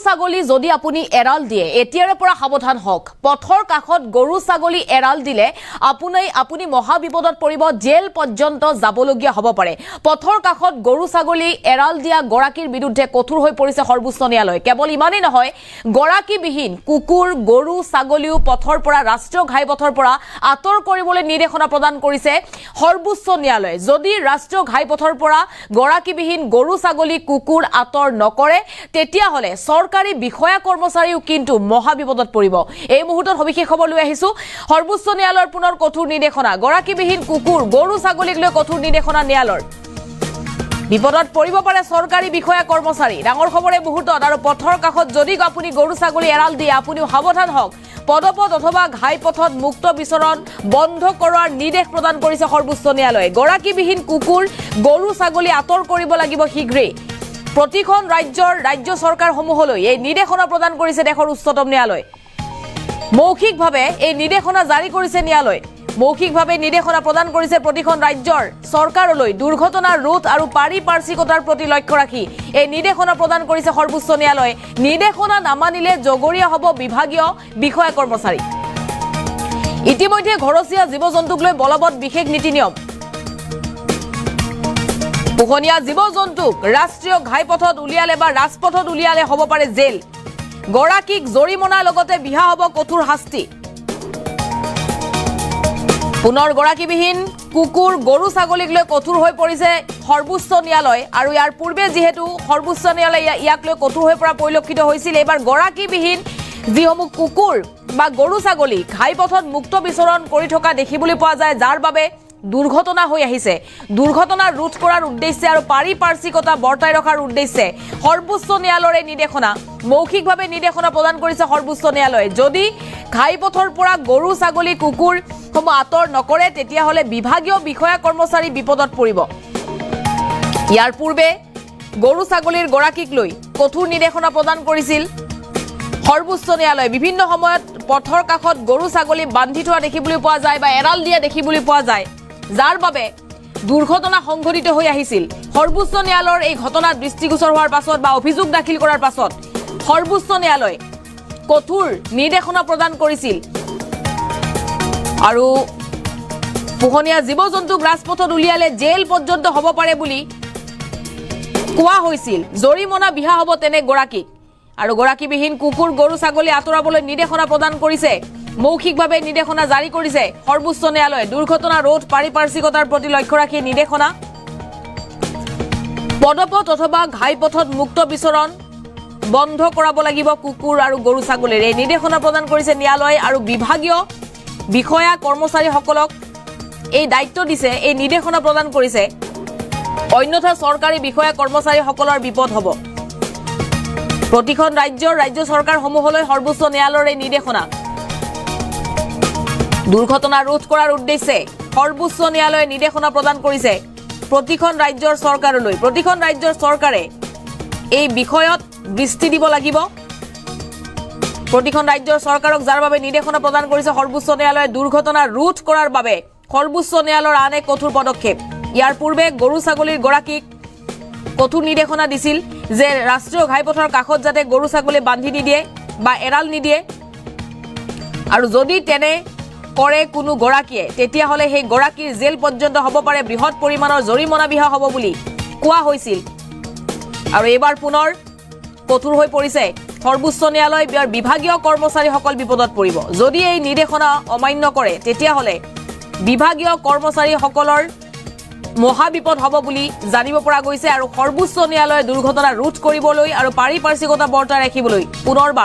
ছাগলী যদি আপুনি এৰাল দিয়ে এতিয়াৰে পৰা সাৱধান হওক পথৰ কাষত গৰু ছাগলী এৰাল দিলে আপুনি মহা বিপদত পৰিব জেল পৰ্যন্ত যাবলগীয়া হ'ব পাৰে পথৰ কাষত গৰু ছাগলী এৰাল দিয়া গৰাকীৰ বিৰুদ্ধে কঠোৰ হৈ পৰিছে সৰ্বোচ্চ ন্যায়ালয় কেৱল ইমানেই নহয় গৰাকীবিহীন কুকুৰ গৰু ছাগলীও পথৰ পৰা ৰাষ্ট্ৰীয় ঘাইপথৰ পৰা আঁতৰ কৰিবলৈ নিৰ্দেশনা প্ৰদান কৰিছে সৰ্বোচ্চ ন্যায়ালয়ে যদি ৰাষ্ট্ৰীয় ঘাইপথৰ পৰা গৰাকীবিহীন গৰু ছাগলী কুকুৰ আঁতৰ নকৰে তেতিয়া হলে সৰকাৰি বিষয়া কৰ্মচাৰীও কিন্তু মহা বিপদত পৰিব এই মুহূৰ্তত সবিশেষ খবৰ লৈ আহিছো সৰ্বোচ্চ ন্যায়ালয়ৰ পুনৰ কঠোৰ নিৰ্দেশনা গৰাকীবিহীন কুকুৰ গৰু ছাগলীক লৈ কঠোৰ নিৰ্দেশনা ন্যায়ালয়ৰ বিপদত পৰিব পাৰে সৰকাৰি বিষয়া কৰ্মচাৰী ডাঙৰ খবৰে মুহূৰ্তত আৰু পথৰ কাষত যদি আপুনি গৰু ছাগলী এৰাল দিয়ে আপুনি সাৱধান হওক পদপথ অথবা ঘাইপথত মুক্ত বিচৰণ বন্ধ কৰাৰ নিৰ্দেশ প্ৰদান কৰিছে সৰ্বোচ্চ ন্যায়ালয়ে গৰাকীবিহীন কুকুৰ গৰু ছাগলী আঁতৰ কৰিব লাগিব শীঘ্ৰেই প্ৰতিখন ৰাজ্য চৰকাৰসমূহলৈ এই নিৰ্দেশনা প্ৰদান কৰিছে দেশৰ উচ্চতম ন্যায়ালয় মৌখিকভাৱে এই নিৰ্দেশনা জাৰি কৰিছে ন্যায়ালয় মৌখিকভাৱে নিৰ্দেশনা প্ৰদান কৰিছে প্ৰতিখন ৰাজ্যৰ চৰকাৰলৈ দুৰ্ঘটনা ৰোধ আৰু পাৰিপাৰ্শ্বিকতাৰ প্ৰতি লক্ষ্য ৰাখি এই নিৰ্দেশনা প্ৰদান কৰিছে সৰ্বোচ্চ ন্যায়ালয়ে নিৰ্দেশনা নামানিলে জগৰীয়া হ'ব বিভাগীয় বিষয়া কৰ্মচাৰী ইতিমধ্যে ঘৰচীয়া জীৱ-জন্তুক লৈ বলবৎ বিশেষ নীতি নিয়ম পোহনীয়া জীৱ-জন্তুক ৰাষ্ট্ৰীয় ঘাইপথত উলিয়ালে বা ৰাজপথত উলিয়ালে হ'ব পাৰে জেল গৰাকীক জৰিমনাৰ লগতে বিহা হ'ব কঠোৰ শাস্তি পুনৰ গৰাকীবিহীন কুকুৰ গৰু ছাগলীক লৈ কঠোৰ হৈ পৰিছে সৰ্বোচ্চ ন্যায়ালয় আৰু ইয়াৰ পূৰ্বে যিহেতু সৰ্বোচ্চ ন্যায়ালয় ইয়াক লৈ কঠোৰ হৈ পৰা পৰিলক্ষিত হৈছিল এইবাৰ গৰাকীবিহীন যিসমূহ কুকুৰ বা গৰু ছাগলী ঘাইপথত মুক্ত বিচৰণ কৰি থকা দেখিবলৈ পোৱা যায় যাৰ বাবে দুৰ্ঘটনা হৈ আহিছে দুৰ্ঘটনা ৰোধ কৰাৰ উদ্দেশ্যে আৰু পাৰিপাৰ্শ্বিকতা বৰ্তাই ৰখাৰ উদ্দেশ্যে সৰ্বোচ্চ ন্যায়ালয়ৰ নিৰ্দেশনা মৌখিকভাৱে নিৰ্দেশনা প্ৰদান কৰিছে সৰ্বোচ্চ ন্যায়ালয়ে যদি ঘাইপথৰ পৰা গৰু ছাগলী কুকুৰ সমূহ আঁতৰ নকৰে তেতিয়া হলে বিভাগীয় বিষয়া কৰ্মচাৰী বিপদত পৰিব ইয়াৰ পূৰ্বে গৰু ছাগলীৰ গৰাকীক লৈ কঠোৰ নিৰ্দেশনা প্ৰদান কৰিছিল সৰ্বোচ্চ ন্যায়ালয়ে বিভিন্ন সময়ত পথৰ কাষত গৰু ছাগলী বান্ধি থোৱা দেখিবলৈ পোৱা যায় বা এৰাল দিয়া দেখিবলৈ পোৱা যায় যাৰ বাবে দুৰ্ঘটনা সংঘটিত হৈ আহিছিল সৰ্বোচ্চ ন্যায়ালয়ৰ এই ঘটনা দৃষ্টিগোচৰ হোৱাৰ পাছত বা অভিযোগ দাখিল কৰাৰ পাছত সৰ্বোচ্চ ন্যায়ালয়ে কঠোৰ নিৰ্দেশনা প্ৰদান কৰিছিল আৰু পোহনীয়া জীৱ-জন্তুক ৰাজপথত উলিয়ালে জেল পৰ্যন্ত হ'ব পাৰে বুলি কোৱা হৈছিল জৰিমনা বিহা হ'ব তেনে গৰাকীক আৰু গৰাকীবিহীন কুকুৰ গৰু ছাগলী আঁতৰাবলৈ নিৰ্দেশনা প্ৰদান কৰিছে মৌখিকভাৱে নিৰ্দেশনা জাৰি কৰিছে সৰ্বোচ্চ ন্যায়ালয়ে দুৰ্ঘটনা ৰোধ পাৰিপাৰ্শ্বিকতাৰ প্ৰতি লক্ষ্য ৰাখি নিৰ্দেশনা পদপথ অথবা ঘাইপথত মুক্ত বিচৰণ বন্ধ কৰাব লাগিব কুকুৰ আৰু গৰু ছাগলীৰ এই নিৰ্দেশনা প্ৰদান কৰিছে ন্যায়ালয় আৰু বিভাগীয় বিষয়া কৰ্মচাৰীসকলক এই দায়িত্ব দিছে এই নিৰ্দেশনা প্ৰদান কৰিছে অন্যথা চৰকাৰী বিষয়া কৰ্মচাৰীসকলৰ বিপদ হ'ব প্ৰতিখন ৰাজ্য চৰকাৰসমূহলৈ সৰ্বোচ্চ ন্যায়ালয়ৰ এই নিৰ্দেশনা দুৰ্ঘটনা ৰোধ কৰাৰ উদ্দেশ্যে সৰ্বোচ্চ ন্যায়ালয়ে নিৰ্দেশনা প্ৰদান কৰিছে প্ৰতিখন ৰাজ্যৰ চৰকাৰলৈ প্ৰতিখন ৰাজ্যৰ চৰকাৰে এই বিষয়ত দৃষ্টি দিব লাগিব প্ৰতিখন ৰাজ্যৰ চৰকাৰক যাৰ বাবে নিৰ্দেশনা প্ৰদান কৰিছে সৰ্বোচ্চ ন্যায়ালয়ে দুৰ্ঘটনা ৰোধ কৰাৰ বাবে সৰ্বোচ্চ ন্যায়ালয়ৰ আন এক কঠোৰ পদক্ষেপ ইয়াৰ পূৰ্বে গৰু ছাগলীৰ গৰাকীক কঠোৰ নিৰ্দেশনা দিছিল যে ৰাষ্ট্ৰীয় ঘাইপথৰ কাষত যাতে গৰু ছাগলী বান্ধি নিদিয়ে বা এৰাল নিদিয়ে আৰু যদি তেনে কৰে কোনো গৰাকীয়ে তেতিয়া হলে সেই গৰাকীৰ জেল পৰ্যন্ত হ'ব পাৰে বৃহৎ পৰিমাণৰ জৰিমনা বিহা হ'ব বুলি কোৱা হৈছিল আৰু এইবাৰ পুনৰ কঠোৰ হৈ পৰিছে সৰ্বোচ্চ ন্যায়ালয় বিভাগীয় কৰ্মচাৰীসকল বিপদত পৰিব যদি এই নিৰ্দেশনা অমান্য কৰে তেতিয়া হলে বিভাগীয় কৰ্মচাৰীসকলৰ মহা বিপদ হ'ব বুলি জানিব পৰা গৈছে আৰু সৰ্বোচ্চ ন্যায়ালয়ে দুৰ্ঘটনা ৰোধ কৰিবলৈ আৰু পাৰিপাৰ্শ্বিকতা বৰ্তাই ৰাখিবলৈ পুনৰবাৰ